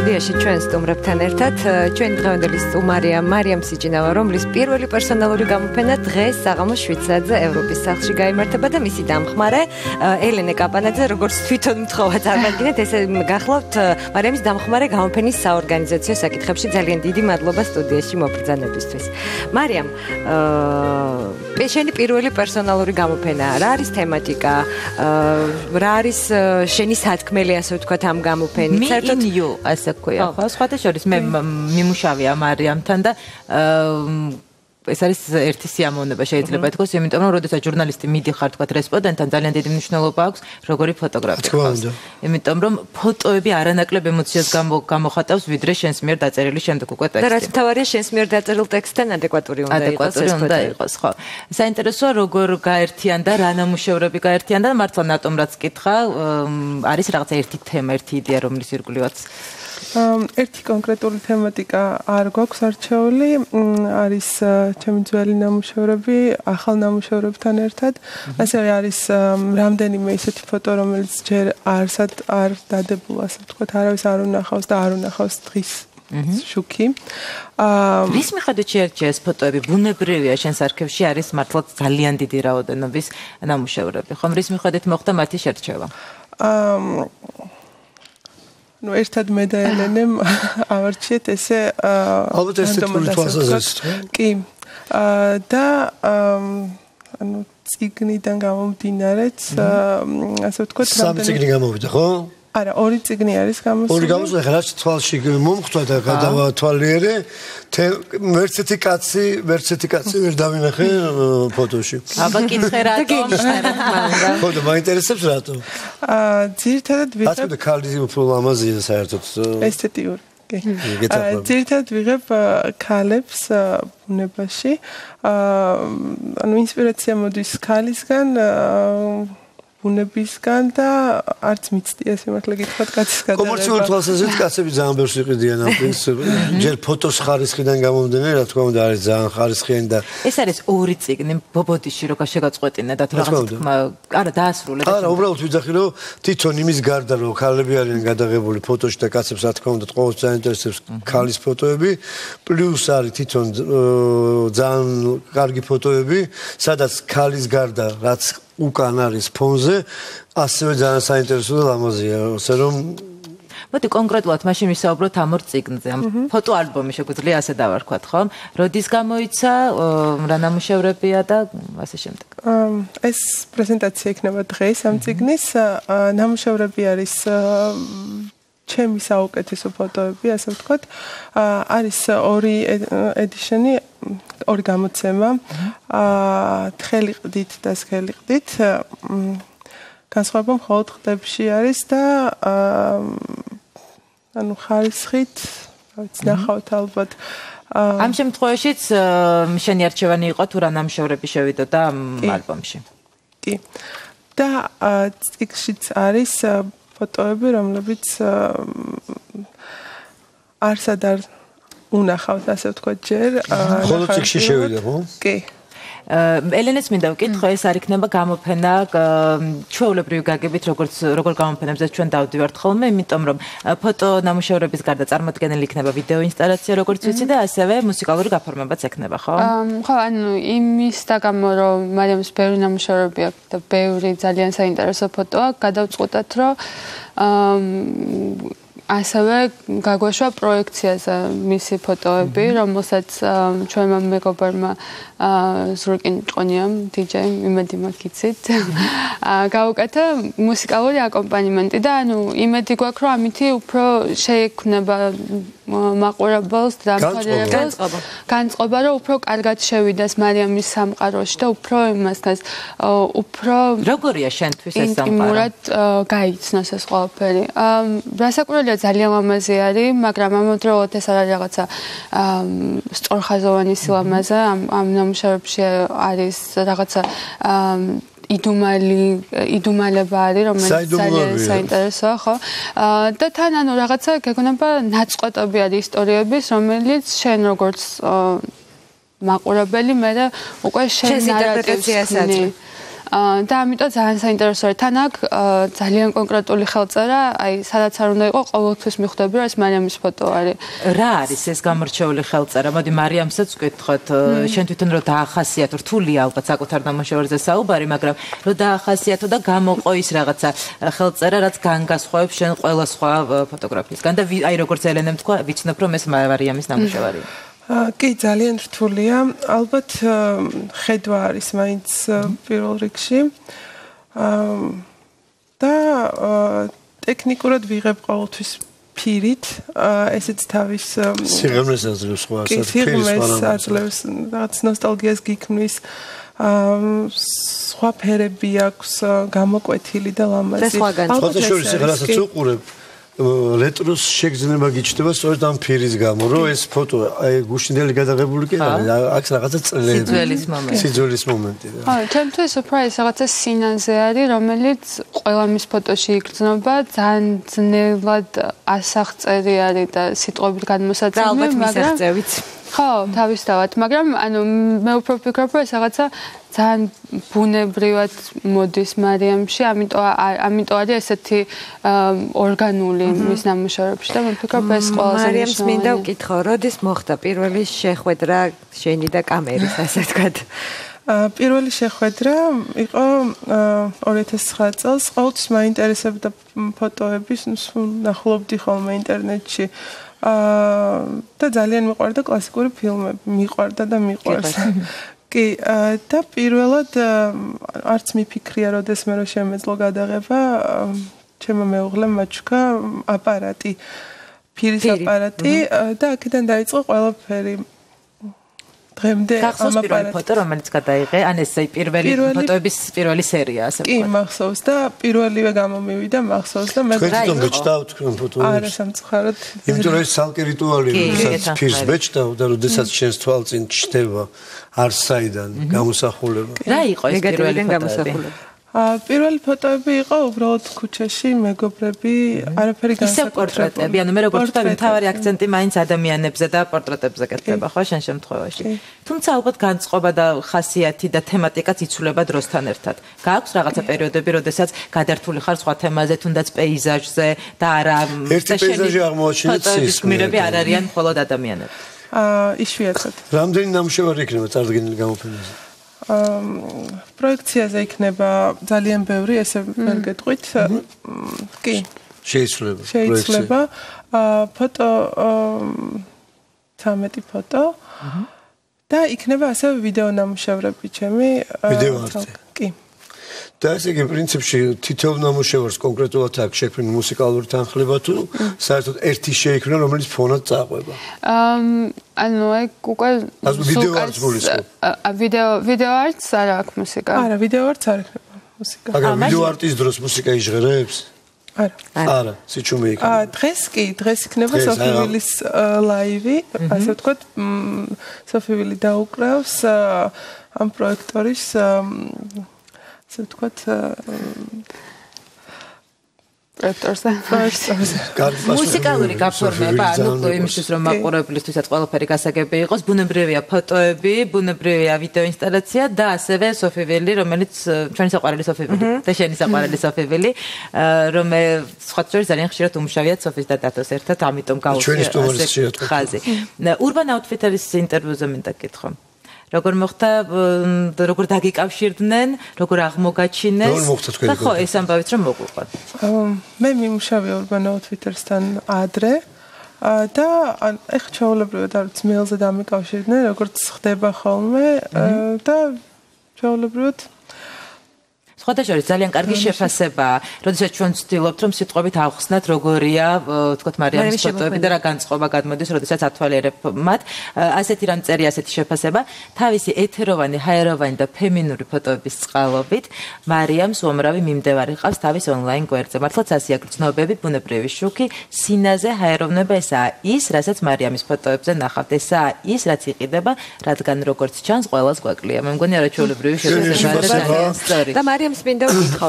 სტუდიაში ჩვენ სტუმრებთან ერთად ჩვენი დღევანდელი სტუმარია მარიამ სიჭინავა, რომლის პირველი პერსონალური გამოფენა დღეს საღამოს შვიცრაძე ევროპის სახლში გაიმართება და მისი დამხმარე ელენე კაპანაძე, როგორც თვითონ მთხოვა წარმოგიდგენთ, ესე გახლავთ მარიამის დამხმარე გამოფენის საორგანიზაციო საკითხებში. ძალიან დიდი მადლობა სტუდიაში მობრძანებისთვის. მარიამ, შენი პირველი პერსონალური გამოფენა, რა არის თემატიკა? რა არის შენი სათქმელი, ასე ვთქვათ, ამ გამოფენით? საერთოდ ასე ქვია, ხო? სხვათა შორის მე მიმუშავია მარიამთან და ეს არის ერთი სიამოვნება შეიძლება ითქვას, იმიტომ რომ როდესაც ჟურნალისტი მიდიხარ თქვა რესპონდენტთან ძალიან დიდი მნიშვნელობა აქვს როგორი ფოტოგრაფია ხავს. იმიტომ რომ ფოტოები არანაკლებ ემოციას გამოხატავს ვიდრე შენს მიერ დაწერილი შემდეგ უკვე ტექსტი. და რაც მთავარია შენს მიერ დაწერილ ტექსტთან ადეკვატური უნდა იყოს, ხო. საინტერესოა როგორ გაერთიანდა, რა ნამუშევრები გაერთიანდა და მართლა ნატომ რაც კითხა, არის რაღაცა ერთი თემა, ერთი იდეა რომლის ირგვლივაც ერთი კონკრეტული თემატიკა არ გვაქვს არჩეული, არის ჩემი ძველი ნამუშევრები, ახალ ნამუშევრებთან ერთად. ასევე არის რამდენიმე ისეთი ფოტო, რომელიც ჯერ არ დადებულა, ასე ვთქვათ, არავის არ უნახავს და არ უნახავს დღის შუქი. რის მიხედვით შეერჩია ეს ფოტოები? ბუნებრივია შენს არქივში არის მართლა ძალიან დიდი რაოდენობის ნამუშევრები, ხომ? რის მიხედვით მოხდა მათი შერჩევა? ერთად მე და ელენემ ავარჩიეთ ესე ალბათ ესეთული თვალსაზრისით. კი. და წიგნიდან გამომდინარეც, ასე ვთქვათ, სამი წიგნი გამოვიდა, ხო? არა, ორი წიგნი არის გამოსული. ორი გამოსული, ხა რაც თვალში მომხვდა და გადავათვალიერე, ვერც ერთი კაცი ვერ დავინახე ფოტოში. აბა კითხე რატომ? ხო და მაინტერესებს რატომ? ძირითადად ვიღებ ასე და ქალი უფრო ლამაზია საერთოდ. ესთეტიური. კი. ძირითადად ვიღებ ქალებს ბუნებაში. ანუ ინსპირაცია მოდის ქალისგან, ბუნებისგან და არც მიცდია სიმართლე გითხრათ კაცის გადაღება. კომერციული თვალსაზრისით კაცები ძალიან ბევრს იყიდიან ამ პრინციპს. ჯერ ფოტოს ხარისხიდან გამომდინარე, რა თქმა უნდა, არის ძალიან ხარისხიანი და ეს არის ორი წიგნი ბობოდიში როგორ შეგაწყვეტინა და თუ რაღაც თქმა, არა დაასრულე და არა, უბრალოდ ვიძახი რომ თვითონ იმის გარდა რომ ქალები არიან გადაღებული ფოტოში და კაცებს რა თქმა უნდა ყოველთვის საინტერესებს ქალის ფოტოები, პლუს არის თვითონ ძალიან კარგი ფოტოები, სადაც ქალის გარდა რაც უკან არის ფონზე, ასევე ძალიან საინტერესო და ლამაზია, ასე რომ მოდი კონკრეტულად მაშინ ვისაუბროთ ამ ორ წიგნზე, ამ ფოტოალბომი შეგვიძლია ასე დავარქვათ, ხო? როდის გამოიცა, რა ნამუშევრებია და ასე შემდეგ. ეს პრეზენტაცია იქნება დღეს ამ წიგნის, ნამუშევრები არის ჩემი საუკეთესო ფოტოები, ასე ვთქვათ. არის ორი ედიშენი, ორი გამოცემა, თხელი ყდით და სქელი ყდით. განსხვავება მხოლოდ ყდებში არის და ანუ ხარისხით, რაც ნახავთ ალბათ. ამ შემთხვევაშიც შენი არჩევანი იყო თუ რა ნამუშევრები შევიდოდა ამ ალბომში? კი. და წიგნშიც არის ფოტოები, რომლებიც არსად არ უნახავთ, ასე ვთქვათ, ჯერ. ხოლო წიგნში შევიდა, ხო? კი. ელენეს მინდა ვკითხო, ეს არ იქნება გამოფენა ჩვეულებრივი გაგებით, როგორ გამოფენებზე ჩვენ დავდივართ ხოლმე, იმიტომ რომ ფოტო ნამუშევრების გარდა წარმოდგენილი იქნება ვიდეო ინსტალაცია, როგორც ვიცი და ასევე მუსიკალური გაფორმებაც ექნება, ხო? ხო, ანუ იმის და გამო რომ მარიამის ბევრი ნამუშევრები აქვს და ბევრი ძალიან საინტერესო ფოტოა, გადავწყვეტათ, რომ ასევე გაგვაშვა პროექციაზე მისი ფოტოები, რომელსაც ჩვენმა მეგობარმა ზურკინ ჭყონიამ, DJ-მ იმედი მაგიცით, გავუკეთა მუსიკალური აკომპანიმენტი და ანუ იმედი გვაქვს, რომ ამითი უფრო შეექმნება მაყურებელს და განწყობა, რომ უფრო კარგად შევიდეს მარიამის სამყაროში და უფრო იმასთან უფრო როგორია შენთვის ეს სამყარო? ინტიმურად გაიცნოს ეს ყველაფერი. რასაკვირველია ძალიან ლამაზი არის, მაგრამ ამავდროულად ეს არის რაღაცა სწორხაზოვანი სილამაზე, ამ ნამუშევრებში არის რაღაცა იდუმალება არის, რომელიც ძალიან საინტერესოა, ხო? და თან ანუ რაღაცა გეგონება ნაწყვეტები არის ისტორიების, რომელიც შენ როგორც მაყურებელი მე უკვე შენ ნარატივს ქმნი. და ამიტომ ძალიან საინტერესოა თან აქ ძალიან კონკრეტული ხელწერა, აი სადაც არ უნდა იყოს ყოველთვის მიხვდები რომ ეს მარიამის ფოტო არის. რა არის ეს გამორჩეული ხელწერა? მოდი მარიამსაც ვკითხოთ, შენ თვითონ რო დაახასიათო, რთულია ალბათ საკუთარ ნამუშევარზე საუბარი, მაგრამ რო დაახასიათო და გამოყო ის რაღაცა ხელწერა, რაც განგასხვავებს შენ ყველა სხვა ფოტოგრაფიისგან და აი როგორც ელენემ თქვა, ვიცნობ რომ ეს მარიამის ნამუშევარია. კი, ძალიან რთულია. ალბათ ხედვა არის მაინც პირველ რიგში. და ტექნიკურად ვიღებ ყოველთვის ფირით, ესეც თავის სიღრმეს აძლევს სხვა ასეთ ფირის აძლევს, რაღაც ნოსტალგიას გიქმნის. სხვა ფერები აქვს გამოკვეთილი და ლამაზი. და სხვაგან. ფოტოშოპის რასაც უყურებ რეტროს შეგრძნება გიჩნდება სწორედ ამ ფირის გამო, რომ ეს ფოტო აი გუშინდელი გადაღებული კი არის, აქ რაღაცა წლები. სიძველის მომენტი. ხო, ჩემთვის უფრო ეს რაღაცა სინანზე არის, რომელიც ყველა მის ფოტოში იგრძნობა, ძალიან ძნელად ასაღწევი არის და სიტყვებით გადმოსაწვდომი, მაგრამ ხო, თავისთავად, მაგრამ ანუ მე უფრო ვფიქრობ, რომ ეს რაღაცა ძალიან ბუნებრივად მოდის მარიამში, ამიტომ არის ესეთი ორგანული მის ნამუშევრებში და მე ვფიქრობ, ეს ყველაზე მარიამს მინდა ვკითხო, როდის მოხდა პირველი შეხვედრა შენი და კამერის, ასე ვთქვათ? პირველი შეხვედრა იყო 2009 წელს. ყოველთვის მაინტერესებდა ფოტოების, ნახულობდი ხოლმე ინტერნეტში. და ძალიან მიყვარდა კლასიკური ფილმები, მიყვარდა და მიყვარს. კი, და პირველად არც მიფიქრია, როდესმე რომ შემეძლო გადაღება, ჩემო მეუღლემ მაჩვქა აპარატი, ფირის აპარატი და აქედან დაიწყო ყველაფერი. დღემდე ამ აპარატი ფოტო რომელიც გადაიღე, ან ეს პირველი ფოტოების პირველი სერია, ასე ვთქვათ. კი, მახსოვს და პირველივე გამომივიდა მახსოვს და მე რა ბეჭდავ თქვენ ფოტოებს? არა, სამწუხაროდ. იმიტომ რომ ეს ცალკე რიტუალია, როდესაც ფირს ბეჭდავ და როდესაც შენს თვალწინ ჩნდება არსაიდან გამოსახულება. რა იყო ეს პირველი გამოსახულება? პირველი ფოტოები იყო უბრალოდ ქუჩაში, მეგობრები, არაფერი განსაკუთრებული. ისე პორტრეტები, ანუ მე როგორც ვთქვი, მთავარი აქცენტი მაინც ადამიანებზე და პორტრეტებზე კეთდება, ხო, შენ შემთხვევაში. თუმცა ალბათ განწყობა და ხასიათი და თემატიკაც იცვლება დროსთან ერთად. გააქვს რაღაცა პერიოდები, როდესაც გადართული ხარ სხვა თემაზე, თუნდაც პეიზაჟზე და არა ერთი პეიზაჟი აღმოაჩინეთ ის. გმირები არ არიან მხოლოდ ადამიანები. იშვიათად. რამდენი ნამუშევარი იქნება წარდგენილი გამოფენაზე? პროექციაზე იქნება ძალიან ბევრი, ესე ვერ გეტყვით. კი. შეიძლება. ფოტო 13 ფოტო. და იქნება ასევე ვიდეო ნამუშევრები ჩემი. ვიდეო არტი. კი. და ესე იგი პრინციპში თითოეულ ნამუშევარს კონკრეტულად აქვს შექმნილი მუსიკალური თანხლება თუ საერთოდ ერთი შეიქმნა, რომელიც ფონად წაყვება? ანუ ეგ უკვე ვიდეო არტს გულისხმობ. ვიდეო არტს არ აქვს მუსიკა. არა, ვიდეო არტს არ იქნება მუსიკა. მაგრამ ვიდეო არტის დროს მუსიკა იჟღერებს? არა, სიჩუმე იქნება. დღეს იქნება სოფივილის ლაივი, ასე ვთქვათ, სოფივილი დაუკრავს ამ პროექტორის ასე ვთქვათ პროექტორზე. მუსიკალური გაფორმება, ანუ იმისთვის რომ მაყურებლისთვისაც ყველაფერი გასაგები იყოს, ბუნებრივია ფოტოები, ბუნებრივია ვიდეო ინსტალაცია და ასევე სოფივილი, რომელიც ჩვენი საყვარელი სოფივილი და შენი საყვარელი სოფივილი, რომელიც სხვა შორის ძალიან ხშირად უმუშავია სოფის და დათოს ერთად, ამიტომ გავუშვი ხაზი. Urban Outfitters ინტერვიუზე მინდა გითხრა. როგორ მოხდა, როგორ დაგიკავშირდნენ, როგორ აღმოგაჩინეს? და ხო, ეს ამბავით რომ მოგვიყვანთ. მე მიმუშავე Urban Outfitters-თან ადრე და ეხლა ჩაოლებრივად არც მეილზე დამიკავშირდნენ, როგორც ხდება ხოლმე და ჩაოლებრივად სხვადასხვა ძალიან კარგი შეფასებაა. როდესაც ჩვენ ვცდილობთ რომ სიტყვებით ავხსნათ როგორია, თქვათ მარიამის ფოტოები და რა განწყობა გადმოდის, როდესაც ათვალიერებ მათ. ასეთი რამ წერია, ასეთი შეფასება. თავისი ეთეროვანი, ჰაეროვანი და ფემინური ფოტოების წყალობით მარიამს უამრავი მიმდევარი ყავს თავის ონლაინ გვერდზე. მართლაც ასია გრძნობები, ბუნებრივი შუქი, სინაზე, ჰაეროვნება ესაა ის, რასაც მარიამის ფოტოებზე ნახავთ. ესაა ის, რაც იყიდება, რადგან როგორც ჩანს, ყველას გვაკლია. მე მგონი არაჩვეულებრივი შეფასება. და მარიამს მინდა ვკითხო,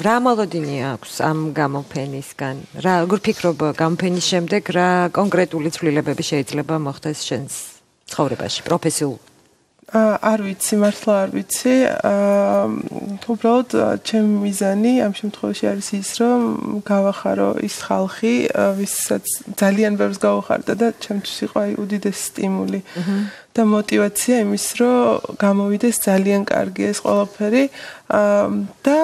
რა მოლოდინი აქვს ამ გამოფენისგან? როგორ ფიქრობ გამოფენის შემდეგ რა კონკრეტული ცვლილებები შეიძლება მოხდეს შენს ცხოვრებაში, პროფესიულ არ ვიცი, მართლა არ ვიცი. უბრალოდ ჩემი მიზანი ამ შემთხვევაში არის ის, რომ გავახარო ის ხალხი, ვისაც ძალიან ბევრს გავახარდა და ჩემთვის იყო აი უდიდესი სტიმული და мотиваცია იმის, რომ გამოვიდეს ძალიან კარგი ეს ყველაფერი და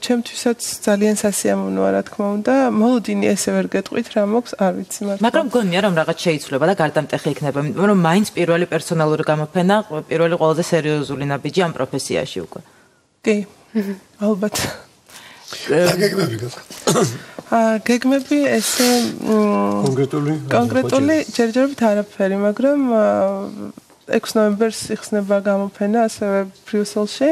ჩემთვისაც ძალიან სასიამოვნოა, რა თქმა უნდა. მოლოდინი ესე ვერ გეტყვით, რა მოქვს, არ ვიცი მართლა. მაგრამ გონია რომ რაღაც შეიცვლება და გარდამტეხი იქნება, იმიტომ რომ მაინც პირველი პერსონალური გამოფენა, პირველი ყველაზე სერიოზული ნაბიჯი ამ პროფესიაში უკვე. კი, ალბათ. გეგმები გაქვს? გეგმები ესე კონკრეტული ჯერჯერობით არაფერი, მაგრამ 6 ნოემბერს იხსნება გამოფენა ასევე ბრიუსელში.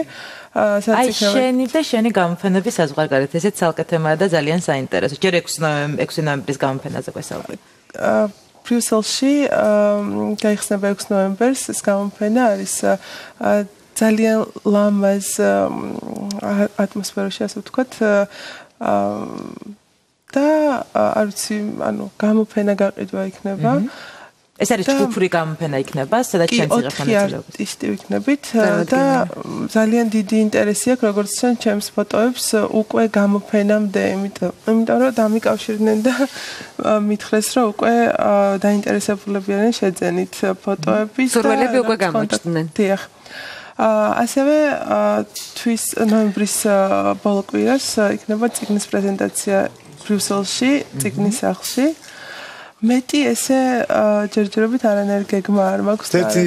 აი შენი და შენი გამოფენები საზღვარგარეთ, ესეც ცალკე თემაა და ძალიან საინტერესო. ჯერ 6 ნოემბრის გამოფენაზე გვესაუბრეთ. ბრიუსელში გაიხსნება 6 ნოემბერს ეს გამოფენა არის ძალიან ლამაზ ატმოსფეროში, ასე ვთქვათ. და არ ვიცი, ანუ გამოფენა გაყიდვა იქნება. ეს არის ჯგუფური გამოფენა იქნება, სადაც შენ იღებ მონაწილეობას. არტისტი ვიქნებით და ძალიან დიდი ინტერესი აქვს, როგორც ჩვენ ჩემს ფოტოებს უკვე გამოფენამდე, იმიტომ რომ დამიკავშირდნენ და მითხრეს, რომ უკვე დაინტერესებულები არიან შეძენით ფოტოების და სურვილები უკვე გამოჩნდნენ. დიახ. ასევე თვის ნოემბრის ბოლო კვირას იქნება წიგნის პრეზენტაცია ბრიუსელში, წიგნის სახლში. მეტი ესე ჯერჯერობით არანაირი გეგმა არ მაქვს. ერთი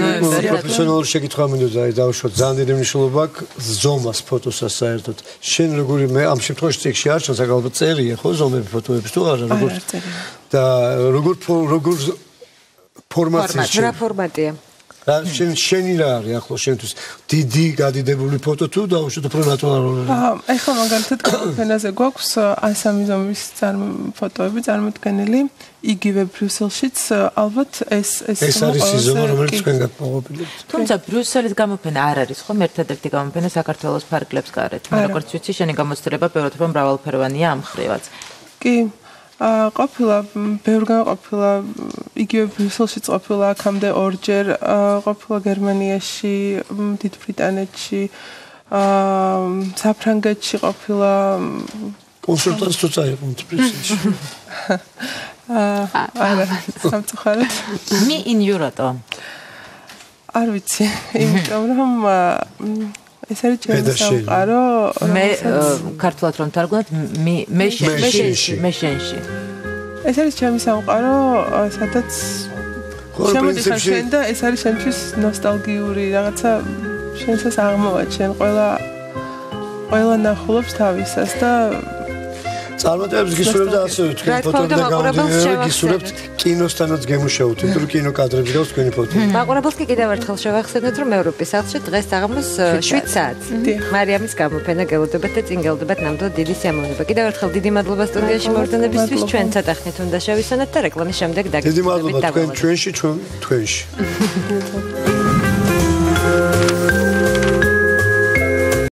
პროფესიონალური შეკითხვა მინდოდა, აი დავუშვათ, ძალიან დიდი მნიშვნელობა აქვს ზომას ფოტოსაც საერთოდ. შენ როგორი მე ამ შემთხვევაში წიგნში არ ჩანს, ალბათ წერია ხო ზომები ფოტოების თუ არა, როგორ და როგორ ფორმატია? რა ფორმატია? რა შენი რა არის ახლა შენთვის დიდი გადიდებული ფოტო თუ დაუშვათ უფრო ნატურალური? ეხლა მაგალითად გამოფენაზე გვაქვს 103 ზომის ფოტოები წარმოდგენილი იგივე ბრიუსელშიც ალბათ ეს არის ზომა რომელიც თქვენ გაგმოყობილებთ. თუმცა ბრიუსელის გამოფენა არ არის ხომ ერთადერთი გამოფენა საქართველოს ფარგლებს გარეთ. მე როგორც ვიცი შენი გამოცდილება ბევრად უფრო მრავალფეროვანია ამ ხრივაც. კი ყოფილა ბევრგან ყოფილა იგივე ბრიუსელშიც ყოფილა აქამდე ორჯერ ყოფილა გერმანიაში დიდ ბრიტანეთში საფრანგეთში ყოფილა კონსულტანტს თუ წაიყო ბრიუსელში არა სამწუხაროდ me in Eurato არ ვიცი იმიტომ რომ ეს არის ჩემი სამყარო მე ქართულად რომ თარგმნოთ მე შენში ეს არის ჩემი სამყარო სადაც შემოდიხარ შენ და ეს არის შენთვის ნოსტალგიური რაღაცა შენსაც აღმოვაჩენ ყველა ნახულობს თავისას და წარმატებებს გისურვებთ და ასევე თქვენ ფოტოები და გამოდიებები გისურვებთ კინოსთანაც გემუშაოთ, იმიტომ რომ კინოკადრები გავს თქვენი ფოტოები. მაყურებელს კი კიდევ ერთხელ შევახსენოთ, რომ ევროპის სახლში დღეს საღამოს 7 საათს მარიამის გამოფენა გელოდებათ და წინ გელოდებათ ნამდვილად დიდი სიამოვნება. კიდევ ერთხელ დიდი მადლობა სტუდიაში მორწონებისთვის, ჩვენ ცოტა ხნით უნდა შევისვენოთ და რეკლამის შემდეგ დაგიწყდებით. დიდი მადლობა თქვენ ჩვენში, ჩვენ თქვენში.